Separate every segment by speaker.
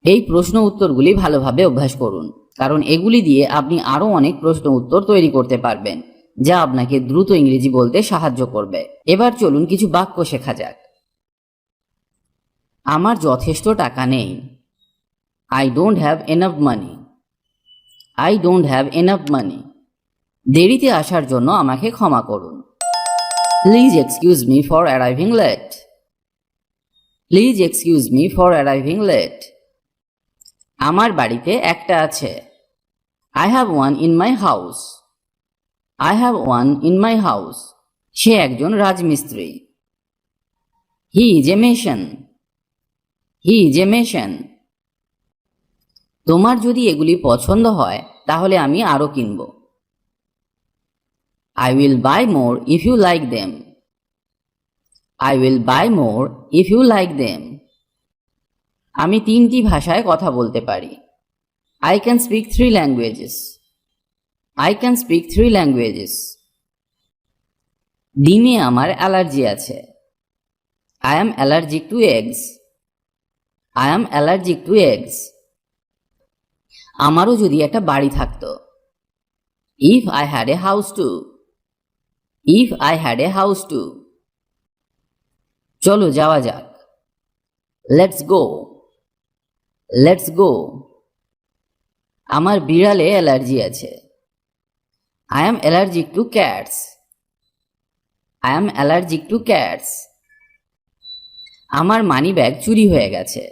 Speaker 1: এই প্রশ্ন উত্তরগুলি ভালোভাবে অভ্যাস করুন, কারণ এগুলি দিয়ে আপনি আরও অনেক প্রশ্ন উত্তর তৈরি করতে পারবেন, যা আপনাকে দ্রুত ইংরেজি বলতে সাহায্য করবে। এবার চলুন কিছু বাক্য শেখা যাক। আমার যথেষ্ট টাকা নেই। I don't have enough money. I don't have enough money. দেরিতে আসার জন্য আমাকে ক্ষমা করুন। Please excuse me for arriving late. Please excuse me for arriving late. আমার বাড়িতে একটা আছে। I have one in my house. I have one in my house. সে একজন রাজমিস্ত্রি। He is a mason. He is a mason. তোমার যদি এগুলি পছন্দ হয় তাহলে আমি আরো কিনব। I will buy more if you like them. I will buy more if you like them. আমি 3টি ভাষায় কথা বলতে পারি। I can speak 3 languages. I can speak 3 languages. ডিমে আমার অ্যালার্জি আছে। I am allergic to eggs. I am allergic to eggs. আমারও যদি একটা বাড়ি থাকতো। If I had a house too. If I had a house too. চলো যাওয়া যাক। Let's go. Let's go. আমার বিড়ালে অ্যালার্জি আছে। I am allergic to cats. I am allergic to cats. আমার মানিব্যাগ চুরি হয়ে গেছে।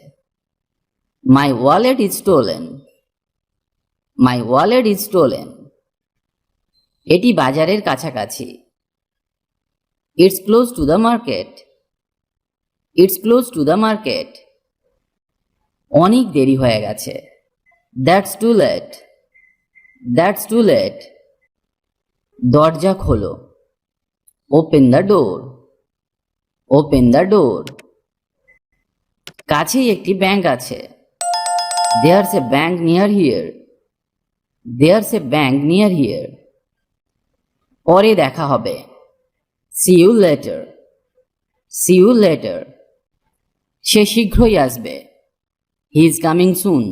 Speaker 1: My wallet is stolen. My wallet is stolen. এটি বাজারের কাছাকাছি। It's close to the market. It's close to the market. অনেক দেরি হয়ে গেছে। That's too late. That's too late. দরজা খোলো। Open the door. Open the door. কাছেই একটি ব্যাংক আছে। There's a bank near here. There's a bank near here. পরে দেখা হবে। See you later. See you later. সে শীঘ্রই আসবে। He is coming soon.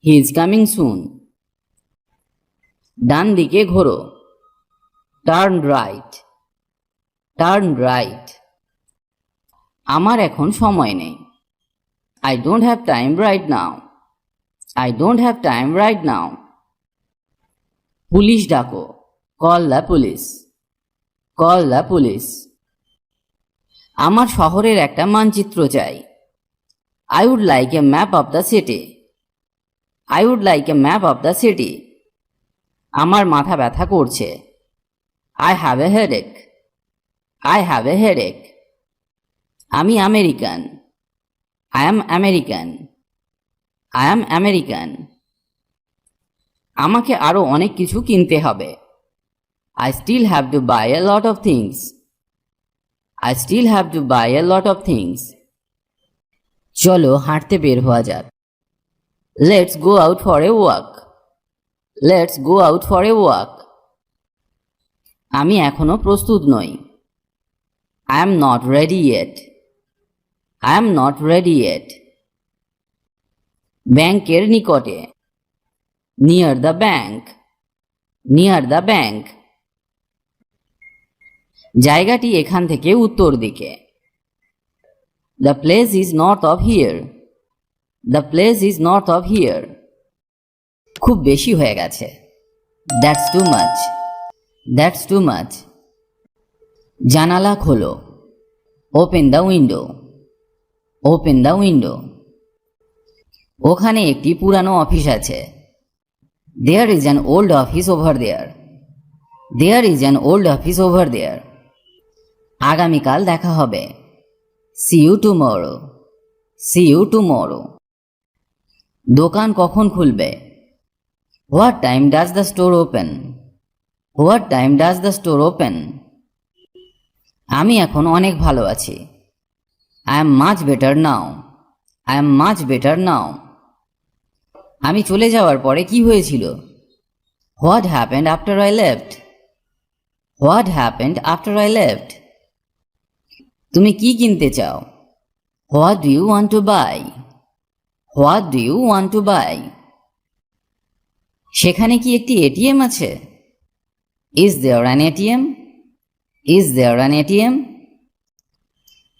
Speaker 1: He is coming soon. ডান দিকে ঘোরো। Turn right. Turn right. আমার এখন সময় নেই। I don't have time right now. I don't have time right now. Police ডাকো। Call the police. Call the police. আমার শহরের একটা মানচিত্র চাই। I would like a map of the city. I would like a map of the city. আমার মাথা ব্যথা করছে। I have a headache. I have a headache. আমি American. I am American. I am American. আমাকে আরো অনেক কিছু কিনতে হবে। I still have to buy a lot of things. I still have to buy a lot of things. চলো হাঁটতে বের হওয়া যাক। Let's go out for a walk. Let's go out for a walk. আমি এখনো প্রস্তুত নই। I am not ready yet. I am not ready yet. ব্যাংকের নিকটে। Near the bank. Near the bank. জায়গাটি এখান থেকে উত্তর দিকে। The place is north of here. The place is north of here. খুব বেশি হয়ে গেছে। That's too much. That's too much. জানালা খোলো। Open the window. Open the window. ওখানে একটি পুরানো অফিস আছে। There is an old office over there. There is an old office over there. আগামীকাল দেখা হবে। See you tomorrow. See you tomorrow. দোকান কখন খুলবে? What time does the store open? What time does the store open? আমি এখন অনেক ভালো আছি। I am much better now. I am much better now. আমি চলে যাওয়ার পরে কি হয়েছিল? What happened after I left? What happened after I left? তুমি কি কিনতে চাও? What do you want to buy? What do you want to buy? সেখানে কি একটি এটিএম আছে? Is there an ATM? Is there an ATM?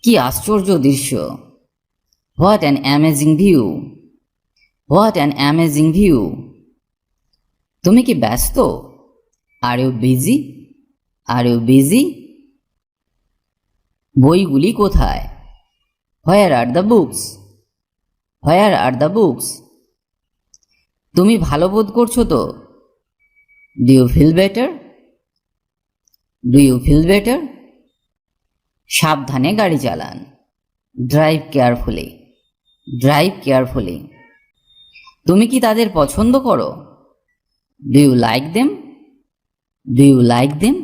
Speaker 1: কি আশ্চর্য দৃশ্য! What an amazing view! What an amazing view! তুমি কি ব্যস্ত? Are you busy? Are you busy? বইগুলি কোথায়? Where are the books? Where are the books? তুমি ভালো বোধ করছো তো? Do you feel better? Do you feel better? সাবধানে গাড়ি চালান। Drive carefully. Drive carefully. তুমি কি তাদের পছন্দ করো? Do you like them? Do you like them?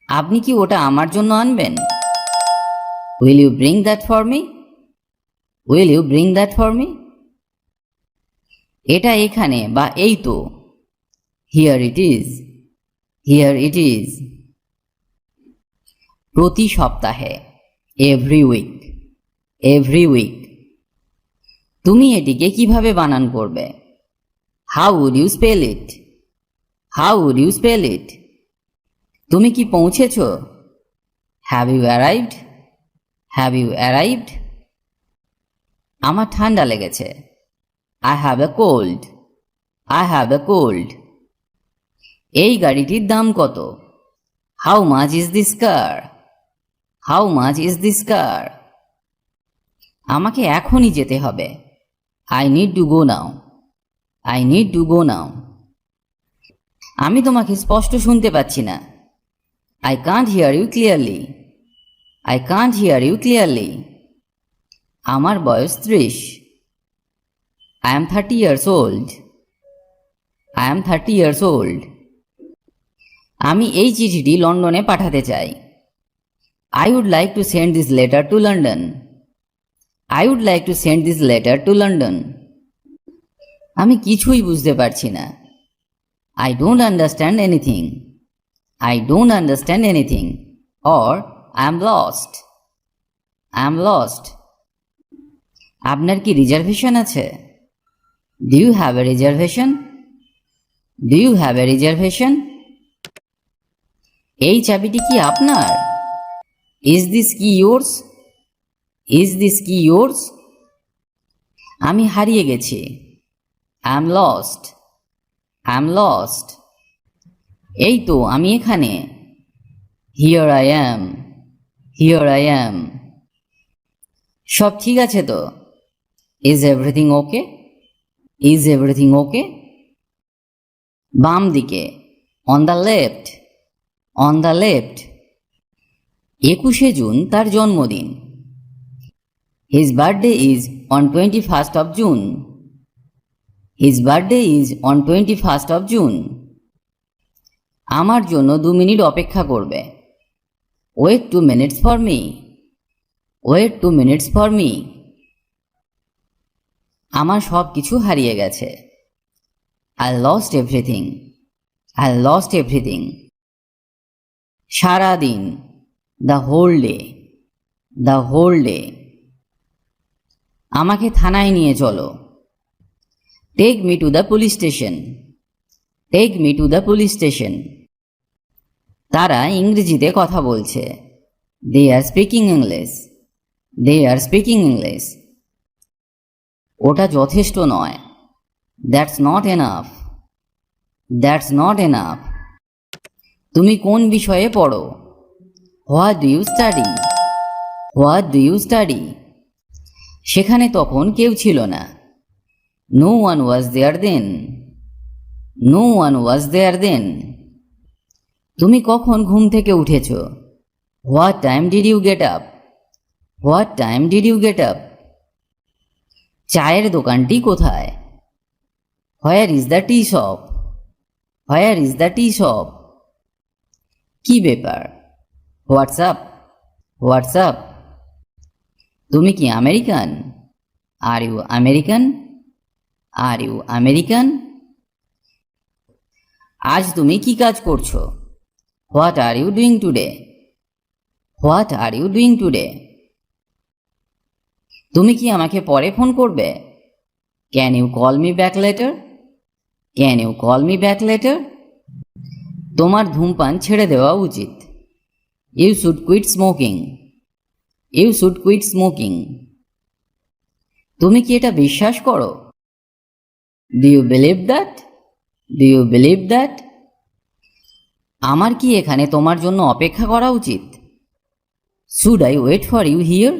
Speaker 1: আপনি কি ওটা আমার জন্য আনবেন? Will you bring that for me? Will you bring that for me? এটা এখানে বা এই তো। Here it is. Here it is. প্রতি সপ্তাহে। Every week. Every week. তুমি এটিকে কিভাবে বানান করবে? How would you spell it? How would you spell it? তুমি কি পৌঁছেছ? Have you arrived? Have you arrived? আমার ঠান্ডা লেগেছে। I have a cold. I have a cold. এই গাড়িটির দাম কত? How much is this car? How much is this car? আমাকে এখনই যেতে হবে। I need to go now. I need to go now. আমি তোমাকে স্পষ্ট শুনতে পাচ্ছি না। I can't hear you clearly. I can't hear you clearly. আমার বয়স 30। I am 30 years old. I am 30 years old. আমি এই চিঠিটি লন্ডনে পাঠাতে চাই। I would like to send this letter to London. I would like to send this letter to London. আমি কিছুই বুঝতে পারছি না। I don't understand anything. I don't understand anything. Or I am lost. I am lost. আপনার কি reservation আছে? Do you have a reservation? Do you have a reservation? এই চাবিটি কি আপনার? ইজ দিস কি ইয়োর্স? ইজ দিস কি yours? আমি হারিয়ে গেছি। I am lost. I am lost. এই তো আমি এখানে। Here I am. Here I am. সব ঠিক আছে তো? Is everything okay? Is everything okay? বাম দিকে। On the left. On the left. 21শে জুন তার জন্মদিন। His birthday is on 21st of June. His birthday is on 21st of June. আমার জন্য 2 মিনিট অপেক্ষা করবে। Wait 2 minutes for me. Wait 2 minutes for me. আমার সব কিছু হারিয়ে গেছে। I lost everything. I lost everything. সারা দিন। The whole day. The whole day. আমাকে থানায় নিয়ে চলো। Take me to the police station. Take me to the police station. তারা ইংরেজিতে কথা বলছে। They are speaking English. They are speaking English. ওটা যথেষ্ট নয়। That's not enough. That's not enough. তুমি কোন বিষয়ে পড়ো? What do you study? What do you study? সেখানে তখন কেউ ছিল না। No one was there then. No one was there then. তুমি কখন ঘুম থেকে উঠেছ? What time did you get up? What time did you get up? চায়ের দোকানটি কোথায়? Where is the tea shop? Where is the tea shop? কি ব্যাপার? হোয়াটসঅ্যাপ? হোয়াটসঅ্যাপ? তুমি কি আমেরিকান? Are you American? Are you American? আজ তুমি কি কাজ করছো? What are you doing today? What are you doing today? তুমি কি আমাকে পরে ফোন করবে? Can you call me back later? Can you call me back later? তোমার ধূমপান ছেড়ে দেওয়া উচিত। You should quit smoking. You should quit smoking. তুমি কি এটা বিশ্বাস করো? Do you believe that? Do you believe that? আমার কি এখানে তোমার জন্য অপেক্ষা করা উচিত? Should I wait for you here?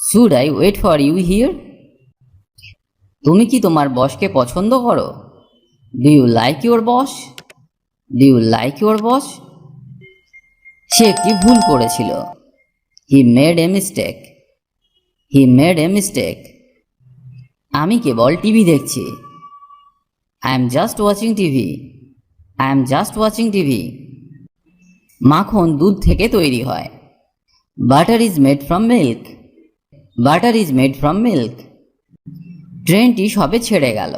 Speaker 1: Should I wait for you here? তুমি কি তোমার বসকে পছন্দ করো? Do you like your boss? Do you like your boss? সে একটি ভুল করেছিল। He made a mistake. He made a mistake. আমি কেবল টিভি দেখছি। I am just watching TV. I am just watching TV. মাখন দুধ থেকে তৈরি হয়। Butter is made from milk. Butter is made from milk. ট্রেনটি সবে ছেড়ে গেল।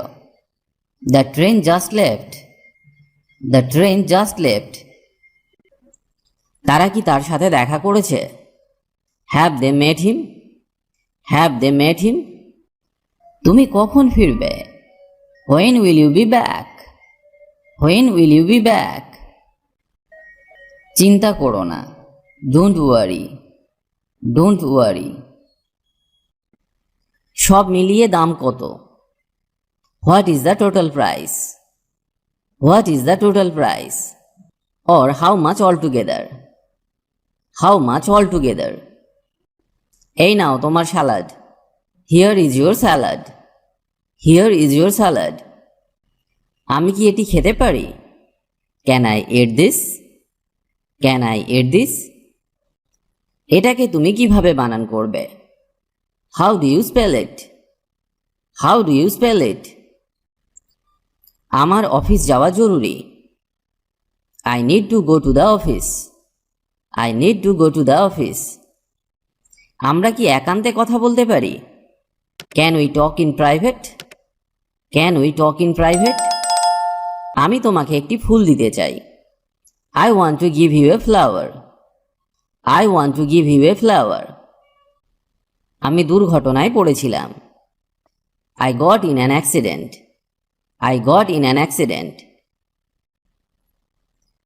Speaker 1: The train just left. The train just left. তারা কি তার সাথে দেখা করেছে? Have they met him? Have they met him? তুমি কখন ফিরবে? When will you be back? When will you be back? চিন্তা করো না। Don't worry. Don't worry. সব মিলিয়ে দাম কত? What is the total price? What is the total price? Or how much altogether? How much altogether? এই নাও তোমার সালাদ। Here is your salad. Here is your salad. আমি কি এটি খেতে পারি? Can I eat this? Can I eat this? এটাকে তুমি কিভাবে বানান করবে? How do you spell it? How do you spell it? আমার অফিস যাওয়া জরুরি। I need to go to the office. I need to go to the office. আমরা কি একান্তে কথা বলতে পারি? Can we talk in private? Can we talk in private? আমি তোমাকে একটি ফুল দিতে চাই। I want to give you a flower. I want to give you a flower. আমি দুর্ঘটনায় পড়েছিলাম। I got in an accident. I got in an accident.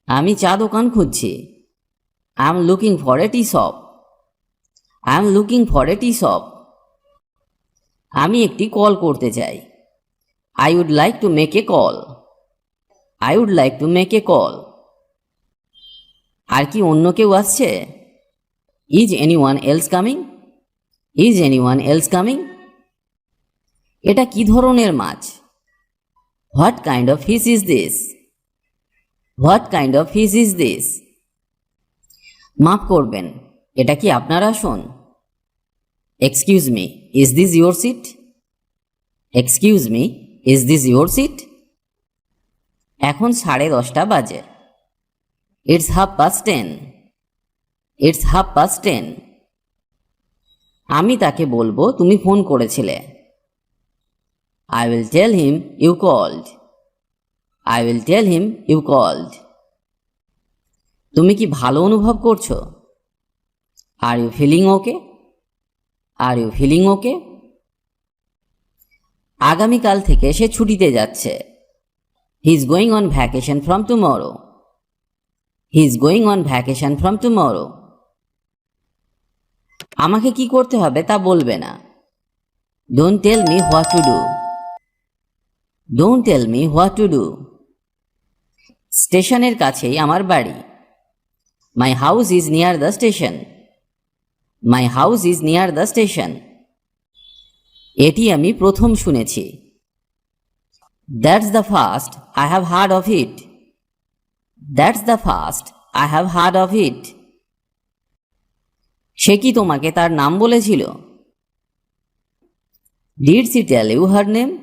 Speaker 1: আমি চা দোকান খুঁজছি। I am looking for a tea shop. I am looking for a tea shop. আমি একটি call করতে চাই। I would like to make a call. I would like to make a call. আর কি অন্য কেউ আসছে? Is anyone else coming? Is anyone else coming? এটা কি ধরনের মাছ? What kind of fish is this? What kind of fish is this? মাফ করবেন, এটা কি আপনার আসন? Excuse me, is this your seat? Excuse me, is this your seat? এখন 10:30 বাজে। It's 10:30. It's 10:30. আমি তাকে বলবো তুমি ফোন করেছিলে। I will tell him you called. I will tell him you called. তুমি কি ভালো অনুভব করছো? Are you feeling okay? Are you feeling okay? আগামীকাল থেকে সে ছুটিতে যাচ্ছে। He is going on vacation from tomorrow. He is going on vacation from tomorrow. আমাকে কি করতে হবে তা বলবে না। Don't tell me what to do. Don't tell me what to do. স্টেশনের কাছেই আমার বাড়ি। My house is near the station. My house is near the station. এটি আমি প্রথম শুনেছি। That's the first I have heard of it. That's the first I have heard of it. সে কি তোমাকে তার নাম বলেছিল? Did she tell you her name?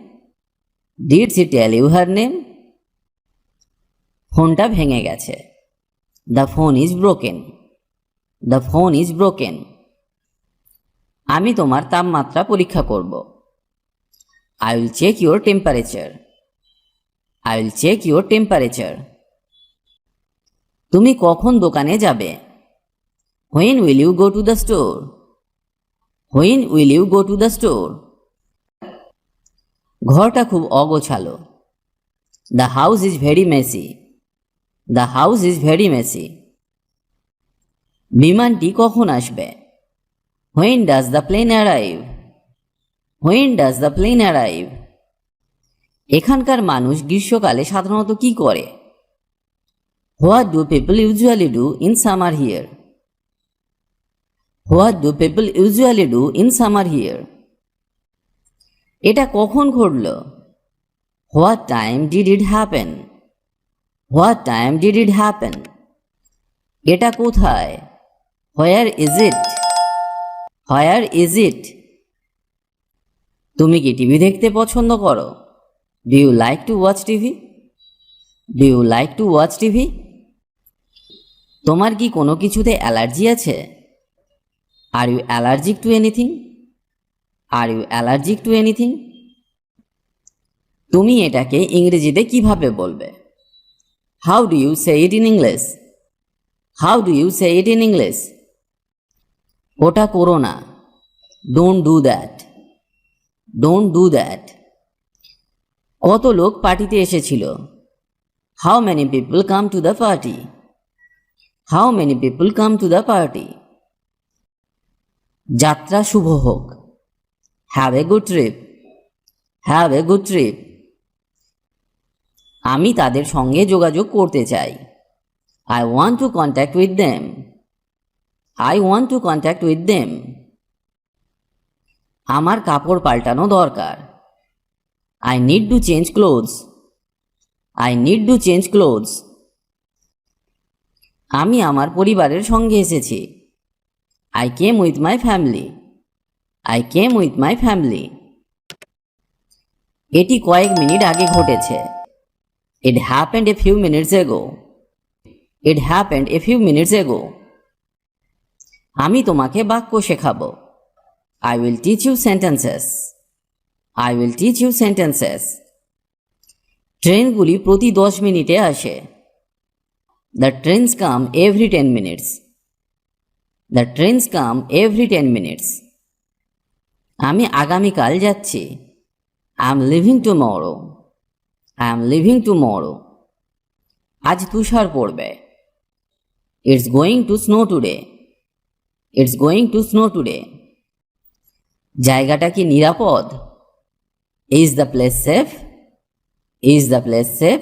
Speaker 1: Did she tell you her name? ফোনটা ভেঙে গেছে। The phone is broken. The phone is broken. আমি তোমার তাপমাত্রা পরীক্ষা করব। I will check your temperature. I will check your temperature. তুমি কখন দোকানে যাবে? When will you go to the store? When will you go to the store? ঘরটা খুব অগোছালো। The house is very messy. The house is very messy. বিমানটি কখন আসবে? When does the plane arrive? When does the plane arrive? এখানকার মানুষ গ্রীষ্মকালে সাধারণত কি করে? What do people usually do in summer here? What do people usually do in summer here? এটা কখন ঘটল? What time did it happen? What time did it happen? এটা কোথায়? Where is it? Where is ইট? তুমি কি TV দেখতে পছন্দ করো? Do you like to watch TV? Do you like to watch TV? তোমার কি কোনো কিছুতে অ্যালার্জি আছে? Are you allergic to anything? Are you allergic to anything? তুমি এটাকে ইংরেজিতে কিভাবে বলবে? How do you say it in English? How do you say it in English? ওটা করো না। Don't do that. Don't do that. কত লোক পার্টিতে এসেছিল? How many people come to the party? How many people come to the party? যাত্রা শুভ হোক। Have a good trip. Have a good trip. আমি তাদের সঙ্গে যোগাযোগ করতে চাই। I want to contact with them. I want to contact with them. আমার কাপড় পাল্টানো দরকার। I need to change clothes. I need to change clothes. আমি আমার পরিবারের সঙ্গে এসেছি। I came with my family. I came with my family. এটি কয়েক মিনিট আগে ঘটেছে। It happened a few minutes ago. It happened a few minutes ago. আমি তোমাকে বাক্য শেখাবো। I will teach you sentences. I will teach you sentences. ট্রেনগুলি প্রতি 10 মিনিটে আসে। The trains come every 10 minutes. The trains come every 10 minutes. আমি আগামীকাল যাচ্ছি। I am leaving tomorrow. I am leaving tomorrow. আজ তুষার পড়বে। It's going to snow today. It's going to snow today. জায়গাটা কি নিরাপদ? Is the place safe? Is the place safe?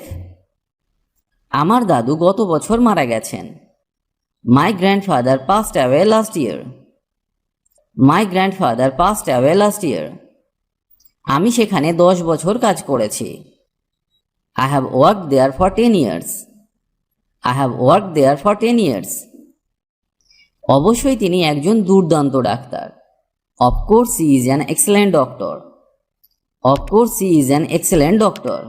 Speaker 1: আমার দাদু গত বছর মারা গেছেন। My grandfather passed away last year. My grandfather passed away last year. আমি সেখানে 10 বছর কাজ করেছি। I have worked there for 10 years. I have worked there for 10 years. অবশ্যই তিনি একজন দুর্দান্ত ডাক্তার। Of course he is an excellent doctor. Of course he is an excellent doctor.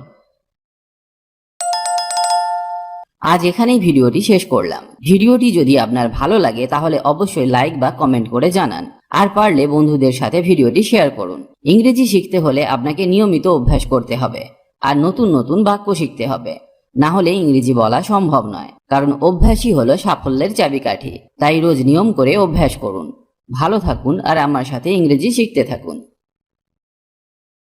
Speaker 1: আজ এখানেই ভিডিওটি শেষ করলাম। ভিডিওটি যদি আপনার ভালো লাগে তাহলে অবশ্যই লাইক বা কমেন্ট করে জানান, আর পারলে বন্ধুদের সাথে ভিডিওটি শেয়ার করুন। ইংরেজি শিখতে হলে আপনাকে নিয়মিত অভ্যাস করতে হবে আর নতুন নতুন বাক্য শিখতে হবে, না হলে ইংরেজি বলা সম্ভব নয়। কারণ অভ্যাসই হলো সাফল্যের চাবিকাঠি। তাই রোজ নিয়ম করে অভ্যাস করুন। ভালো থাকুন আর আমার সাথে ইংরেজি শিখতে থাকুন।